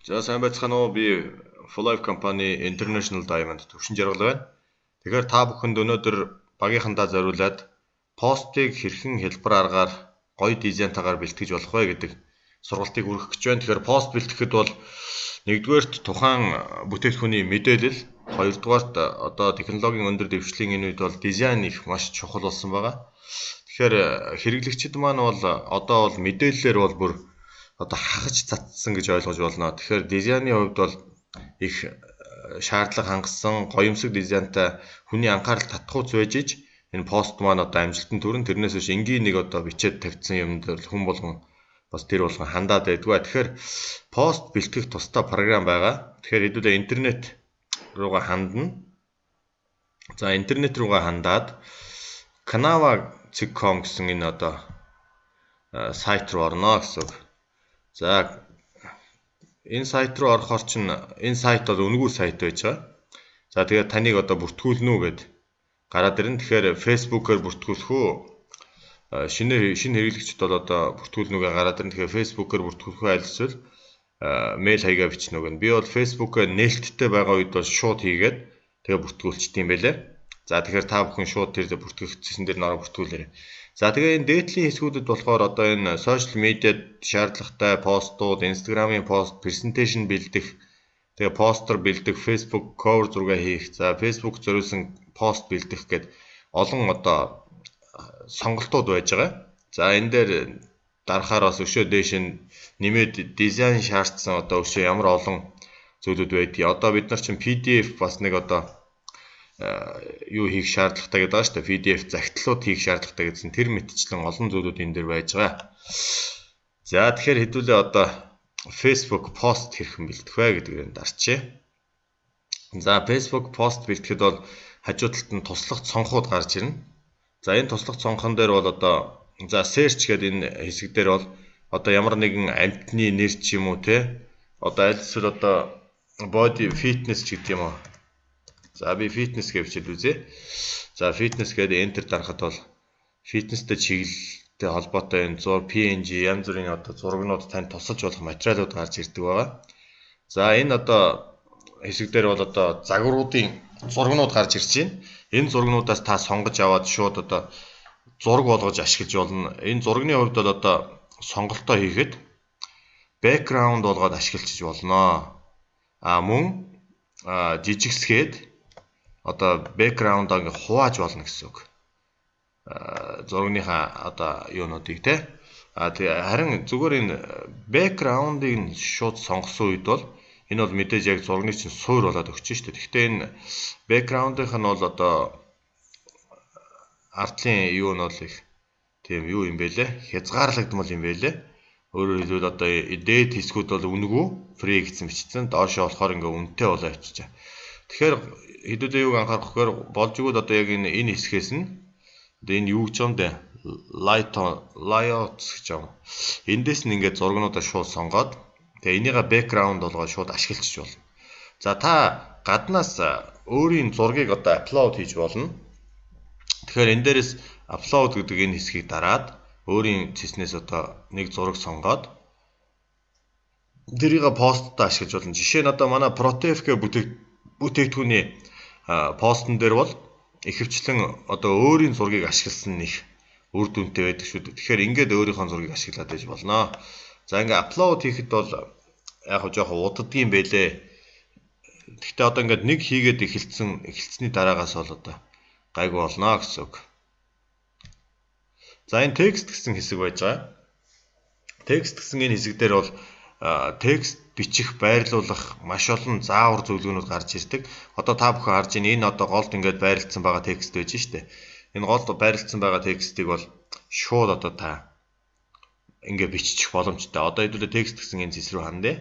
За сайн байцгаана уу? Би Full Life компани International Diamond төвшин жаргал байна. Тэгэхээр та бүхэнд өнөөдөр багийнхандаа зориулаад постыг хэрхэн хэлбэр аргаар гоё дизайнтайгаар бэлтгэж болох вэ гэдэг сургалтыг хүргэх гэж байна. Тэгэхээр пост бэлтгэхэд бол нэгдүгээрт тухайн бүтээгдэхүүний мэдээлэл, хоёрдугаарт одоо технологийн өндөр дэвшлийн энэ үед бол дизайн их маш чухал болсон байгаа. Тэгэхээр хэрэглэгчид маань бол одоо бол мэдээллээр бол бүр одоо хагаж цацсан гэж ойлгож болно. Тэгэхээр дизайны хувьд бол их шаардлага хангасан гоёмсог дизайнтай хүний анхаарал татхууц байж иж энэ пост маань одоо амжилтанд хүрэн тэрнээс биш энгийн нэг одоо бичээд тавьсан юмд хүн болгон бас тэр болгон хандаад байдгаа. Тэгэхээр пост бэлтгэх тусдаа програм байгаа. Тэгэхээр хэдүүлээ интернет руугаа хандна. За интернет руугаа хандаад canva.com гэсэн энэ одоо сайт руу орно гэсэн үг. За энэ сайт руу орохоор чинь энэ сайт бол үнэгүй сайт байж байгаа. За тэгээд таныг одоо бүртгүүлнэ үү гэд гараад ирнэ. Тэгэхээр Facebook-оор бүртгүүлэх үү? Шинэ хэрэглэгчд бол одоо бүртгүүлнэ үгээ гараад ирнэ. Тэгэхээр Facebook-оор бүртгүүлэх үү аль эсвэл мэйл хаягаа бичнэ үг. Би бол Facebook-оор нээлттэй байгаа үед бол шууд хийгээд тэгээ бүртгүүлчихдээ юм байлээ. За тэгэхээр та бүхэн шууд тэр бүртгэгдсэн дээр нөрөө бүртгүүлээрэй. За тэгээ энэ дээдлийн хэсгүүдэд болохоор одоо энэ сошиал медиад шаардлагатай постууд, Instagram-ийн пост, презентацийн бэлдэх, тэгээ постэр бэлдэх, Facebook cover зураг хийх, за Facebook зориулсан пост бэлдэх гэд олон одоо сонголтууд байж байгаа. За энэ дээр дарахаар бас өшөө дээш нь нэмээд дизайн шаардсан одоо өшөө ямар олон зүйлүүд байдгийг. Одоо бид нар чинь PDF бас нэг одоо юу хийх шаардлагатай гэдэг байгаа шүү дээ. PDF загтлууд хийх шаардлагатай гэсэн тэр мэтчлэн олон зүйлүүд энэ дээр байж байгаа. За тэгэхээр хэдүүлээ одоо Facebook пост хэрхэн бэлтгэх вэ гэдгээр дарчээ. За Facebook пост бэлтгэхэд бол хажуу талд нь туслах цонхууд гарч ирнэ. За энэ туслах цонхон дээр бол одоо за search гэдэг энэ хэсэг дээр бол одоо ямар нэгэн амьтны нэр ч юм уу те одоо аль эсвэл одоо body fitness ч гэдэг юм уу. За би fitness гэж бичээд үзье. За fitness гэдэг enter дарахад бол fitnessтэй чиглэлтэй холбоотой энэ зур PNG янз бүрийн одоо зурагнууд танд тусалж болох материалууд гарч ирдэг байгаа. За энэ одоо хэсэг дээр бол одоо загваруудын зурагнууд гарч ирж байна. Энэ зурагнуудаас та сонгож аваад шууд одоо зураг болгож ашиглаж болно. Энэ зурагны хувьд бол одоо сонголтоо хийхэд background болгоод ашиглаж болно. Мөн жижигсгээд одоо background-аа ингээ хувааж болно гэсэн үг. Зурагныхаа одоо юунуудыг те. Тэгээ харин зүгээр энэ background-ыг шууд сонгосон үед бол энэ бол мэдээж яг зурагны чинь суур болоод өгч шүү дээ. Гэхдээ энэ background-ийнх нь бол одоо артлын юу нь бол их тийм юу юм бэлээ. Хязгаарлагдмал юм бэлээ. Өөрөөр хэлбэл одоо дээд хэсгүүд бол үнэгүй free гэсэн бичсэн. Доошоо болохоор ингээ үнэтэй болоо явчихжээ. Тэгэхээр хэдүүлээ юуг анхаарах гэхээр болж игүүд одоо яг энэ хэсгээс нь энэ юу гэж юм бэ? Layouts гэж юм. Эндээс нь ингээд зургнуудаа шууд сонгоод тэгээ энийгээ background болгоод шууд ашиглаж болно. За та гаднаас өөрийн зургийг одоо upload хийж болно. Тэгэхээр энэ дээрээс upload гэдэг энэ хэсгийг дараад өөрийн цэснээс одоо нэг зураг сонгоод тэрийг посттаа ашиглаж болно. Жишээ нь одоо манай Protef-г бүтээгдэхүүний постн дээр бол ихэвчлэн одоо өөрийн зургийг ашигласан нэг үр дүнтэй байдаг шүү дээ. Тэгэхээр ингээд өөрийнхөө зургийг ашиглаад байж болно. За ингээд апплод хийхэд бол яг хөө жоохон удадгийн байлээ. Гэхдээ одоо ингээд нэг хийгээд эхэлсэний дараагаас бол одоо гайгүй болно гэсэн үг. За энэ текст гэсэн хэсэг байж байгаа. Текст гэсэн энэ хэсэг дээр бол текст бичих, байрлуулах маш олон заавар зөвлөгөөнүүд гарч ирдэг. Одоо та бүхэн харж байна энэ одоо голд ингээд байрлагдсан байгаа текст байж штэ. Энэ голд байрлагдсан байгаа текстийг бол шууд одоо та ингээд бичих боломжтой. Одоо хэдүүлээ текст гэсэн энэ зэс рүү хандъя.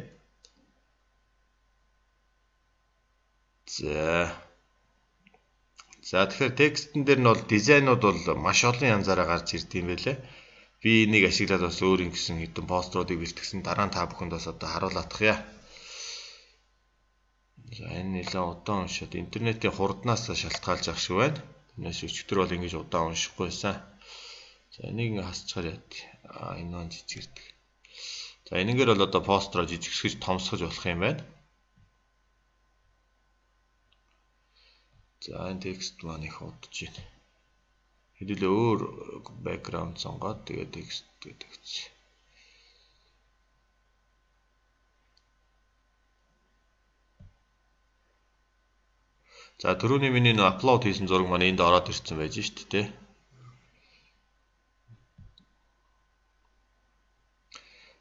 За тэгэхээр текстэн дээр нь бол дизайнууд бол маш олон янзаараа гарч ирдэг юм байлээ. Би энийг ашиглаад бас өөр ингэсэн хэдэн поструудыг бэлтгэсэн. Дараа нь та бүхэнд бас одоо харуулаадах яа. За энэ нэлээд удаан уншаад интернетийн хурднаас шалтгаалж ах шиг байна. Тэрнээс өчигдөр бол ингэж удаан уншихгүй байсан. За энийг ингээ хасчихаар яа. Энэ маань жижигэрдэг. За энэгээр бол одоо построо жижигсгэж томсгож болох юм байна. За энэ текст маань их удаж байна. Хэдүүлээ өөр background сонгоод тэгээд текст гэдэг чи. За түрүүний миний нөө аплод хийсэн зураг маань энд ороод ирсэн байж шүү дээ.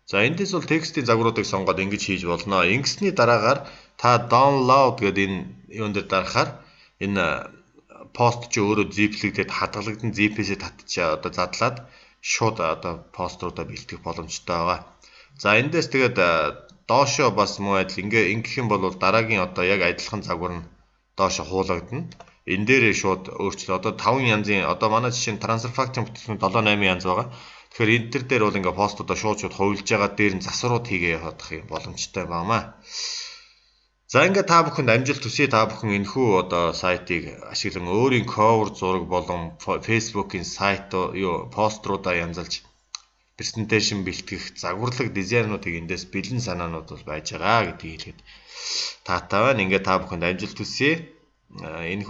За эндээс бол текстийн загваруудыг сонгоод ингэж хийж болно. Ингэсний дараагаар та download гэдэг энэ юун дээр дарахаар энэ пост чи өөрөө zip-лэгдээд хадгалагдсан zip-ээс татчихаа одоо задлаад шууд одоо поструудаа бэлтгэх боломжтой байгаа. За эндээс тэгээд доошоо бас муу адил ингэх юм бол дараагийн одоо яг адилхан загвар нь доошо хуулагдана. Энэ дээрээ шууд өөрчлөлт одоо 5 янзын одоо манай жишээ нь transfer function бүтээсэн 7-8 янз байгаа. Тэгэхээр энэ төр дээр бол ингээ постуудаа шууд хувилж байгаа дээр нь засварууд хийгээ явах юм боломжтой байнамаа. За ингээ та бүхэнд амжилт хүсье. Та бүхэн энэхүү одоо сайтыг ашиглан өөрийн cover зураг болон Facebook-ийн сайт поструудаа янзалж презентацийн бэлтгэх загварлаг дизайнуудыг эндээс бэлэн санаанууд бол байж байгаа гэдгийг хэлгээд таатай байна. Ингээ та бүхэнд амжилт хүсье. Энэ